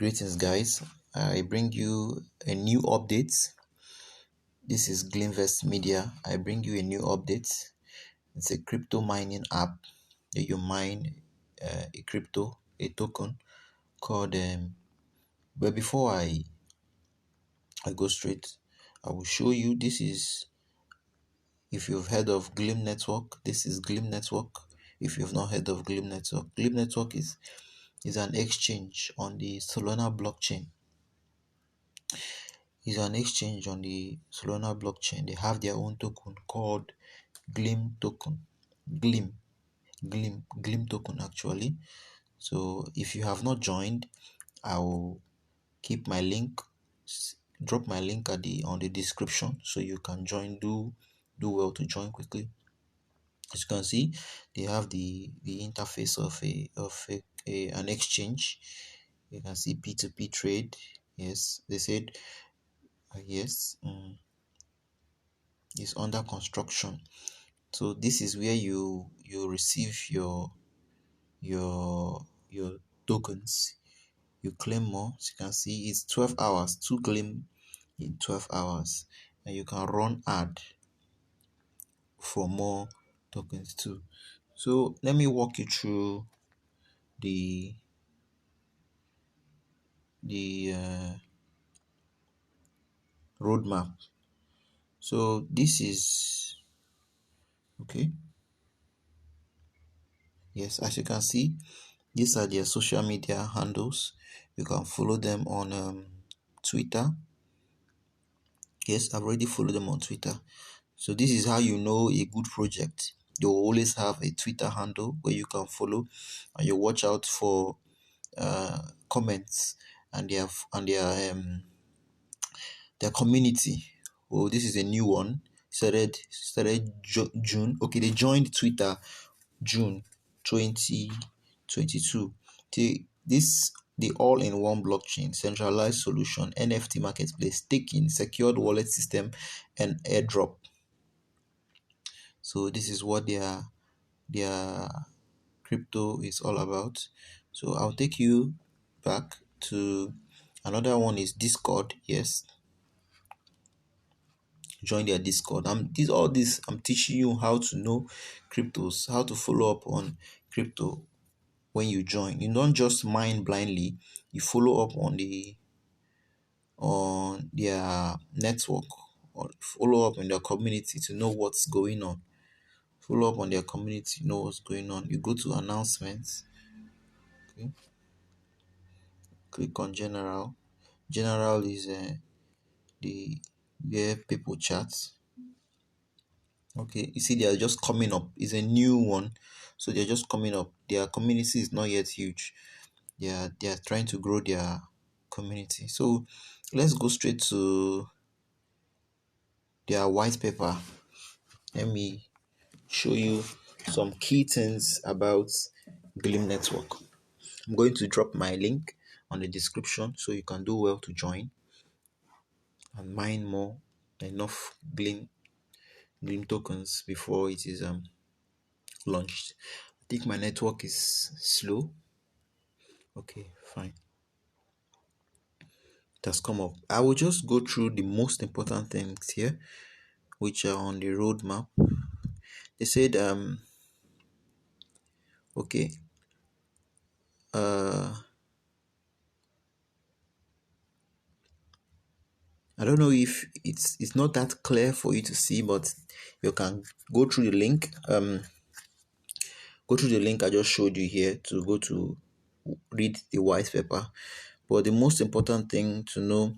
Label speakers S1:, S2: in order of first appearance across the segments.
S1: Greetings, guys. I bring you a new update. This is Glinvest Media. I bring you a new update. It's a crypto mining app that you mine a token called. But before I go straight, I will show you. This is, if you've heard of GLIM Network, this is GLIM Network. If you've not heard of GLIM Network is an exchange on the Solana blockchain. Is an exchange on the Solana blockchain. They have their own token called GLIM token. GLIM token actually. So if you have not joined, I will keep my link, drop my link at the description so you can join. Do well to join quickly. As you can see, they have the interface of an exchange. You can see P2P trade. Yes, they said yes. Is under construction. So this is where you receive your tokens. You claim more. As you can see, it's 12 hours to claim in 12 hours, and you can run ad for more tokens too. So let me walk you through the roadmap. So this is okay. Yes, as you can see, these are their social media handles. You can follow them on Twitter. Yes, I've already followed them on Twitter. So this is how you know a good project. They will always have a Twitter handle where you can follow, and you watch out for comments and their community. Oh, this is a new one. Started June. Okay, they joined Twitter June 2022. The all-in-one blockchain, centralized solution, NFT Marketplace, staking, secured wallet system, and airdrop. So this is what their crypto is all about. So I'll take you back to another one is Discord. Yes, join their Discord. I'm teaching you how to know cryptos, how to follow up on crypto. When you join, you don't just mine blindly. You follow up on their network, or follow up in their community to know what's going on. Follow up on their community, know what's going on. You go to announcements. Okay, click on general. General is the where people chat. Okay, you see they are just coming up. It's a new one, so they're just coming up. Their community is not yet huge. They are trying to grow their community. So let's go straight to their white paper. Let me show you some key things about GLIM Network. I'm going to drop my link on the description so you can do well to join and mine more enough GLIM tokens before it is launched. I think my network is slow. Okay, fine. It has come up. I will just go through the most important things here, which are on the roadmap. They said okay, I don't know if it's not that clear for you to see, but you can go through the link. Go through the link I just showed you here to go to read the white paper. But the most important thing to know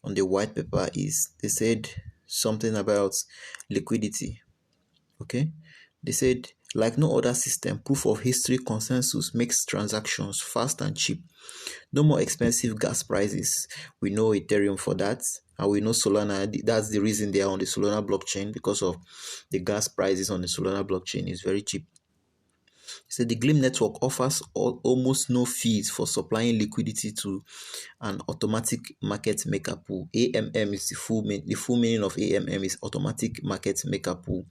S1: on the white paper is they said something about liquidity. Okay, they said like no other system, proof of history consensus makes transactions fast and cheap. No more expensive gas prices. We know Ethereum for that, and we know Solana. That's the reason they are on the Solana blockchain, because of the gas prices on the Solana blockchain is very cheap. So the GLIM network offers almost no fees for supplying liquidity to an automatic market maker pool. AMM is the full meaning of AMM is automatic market maker pool.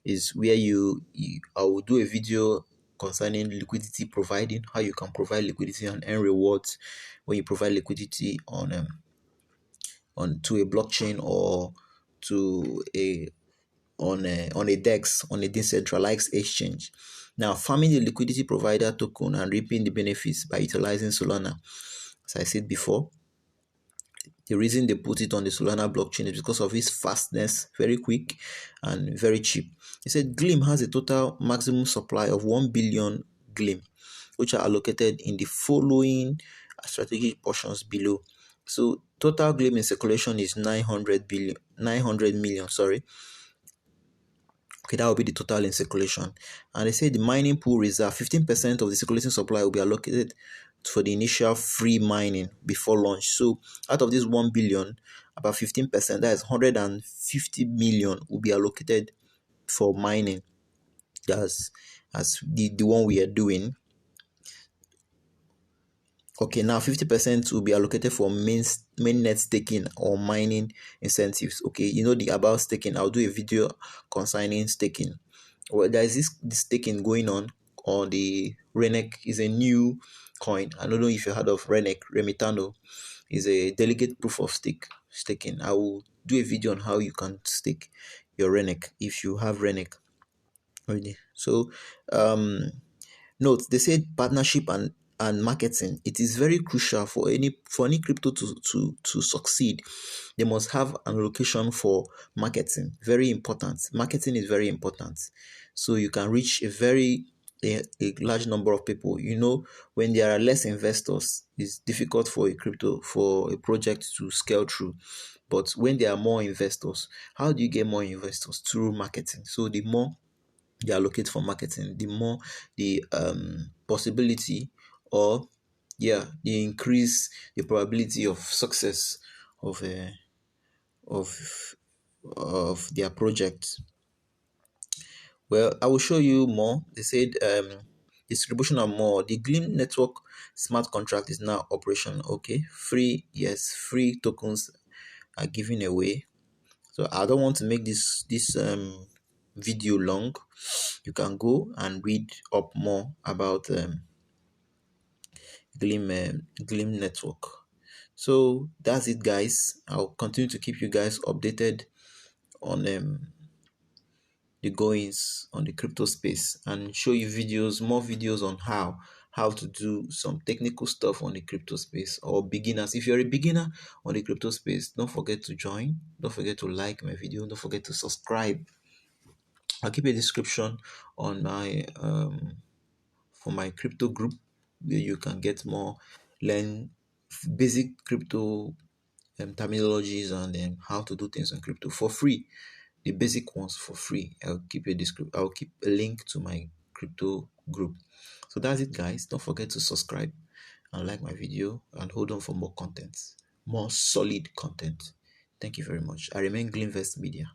S1: Is where I will do a video concerning liquidity providing, how you can provide liquidity and earn rewards when you provide liquidity on to a blockchain or to a on a DEX, on a decentralized exchange. Now, farming the liquidity provider token and reaping the benefits by utilizing Solana. As I said before, the reason they put it on the Solana blockchain is because of its fastness, very quick and very cheap. They said GLIM has a total maximum supply of 1 billion GLIM, which are allocated in the following strategic portions below. So total GLIM in circulation is 900 million, sorry. Okay, that will be the total in circulation. And they say the mining pool reserve, 15% of the circulating supply will be allocated for the initial free mining before launch. So out of this 1 billion, about 15%, that is 150 million, will be allocated for mining. That's as the one we are doing. Okay, now 50% will be allocated for mainnet staking or mining incentives. Okay, you know the about staking. I'll do a video concerning staking. Well, there is this staking going on the Renek. Is a new coin. I don't know if you heard of Renek. Remitano is a delegate proof of staking. I will do a video on how you can stake your Renek if you have Renek already. So note, they said partnership and marketing. It is very crucial for any crypto to succeed. They must have an allocation for marketing. Very important. Marketing is very important. So you can reach a large number of people. You know, when there are less investors, it's difficult for a project to scale through. But when there are more investors, how do you get more investors? Through marketing. So the more they allocate for marketing, the more the possibility, or the increase the probability of success of of of their project. Well, I will show you more. They said distribution and more. The GLIM network smart contract is now operational. Okay, free, yes, free tokens are given away. So I don't want to make this video long. You can go and read up more about GLIM network. So that's it, guys. I'll continue to keep you guys updated on the goings on the crypto space and show you more videos on how to do some technical stuff on the crypto space, or beginners. If you're a beginner on the crypto space, don't forget to join. Don't forget to like my video. Don't forget to subscribe. I'll keep a description on my for my crypto group where you can get more, learn basic crypto terminologies and how to do things on crypto for free. The basic ones for free. I'll keep a link to my crypto group. So that's it, guys. Don't forget to subscribe and like my video and hold on for more content, more solid content. Thank you very much. I remain Glinvest Media.